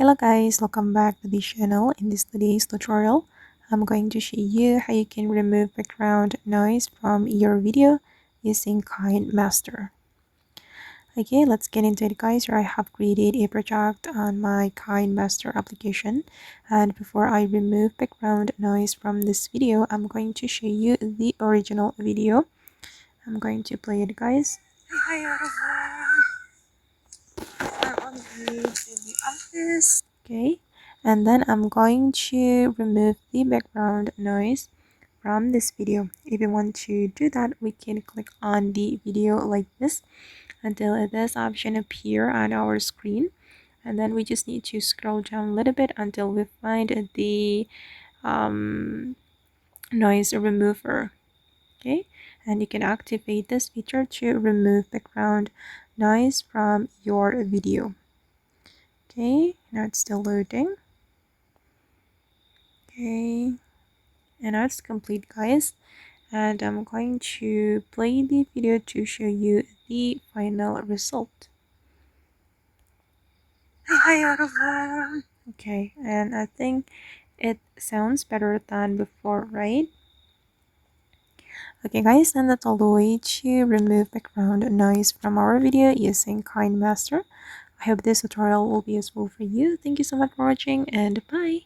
Hello guys, welcome back to the channel. In this today's tutorial, I'm going to show you how you can remove background noise from your video using KineMaster. Okay, let's get into it guys. Here I have created a project on my KineMaster application, and before I remove background noise from this video, I'm going to show you the original video. I'm going to play it guys. Hi everyone, we're on the way to the office. Okay, and then I'm going to remove the background noise from this video. If you want to do that, we can click on the video like this until this option appear on our screen, and then we just need to scroll down a little bit until we find the noise remover. Okay, and you can activate this feature to remove background noise from your video. Okay, now it's still loading. Okay, and now it's complete guys, and I'm going to play the video to show you the final result. Hi everyone. Okay, and I think it sounds better than before, right? Okay guys, and that's all the way to remove background noise from our video using KineMaster. I hope this tutorial will be useful for you. Thank you so much for watching, and bye.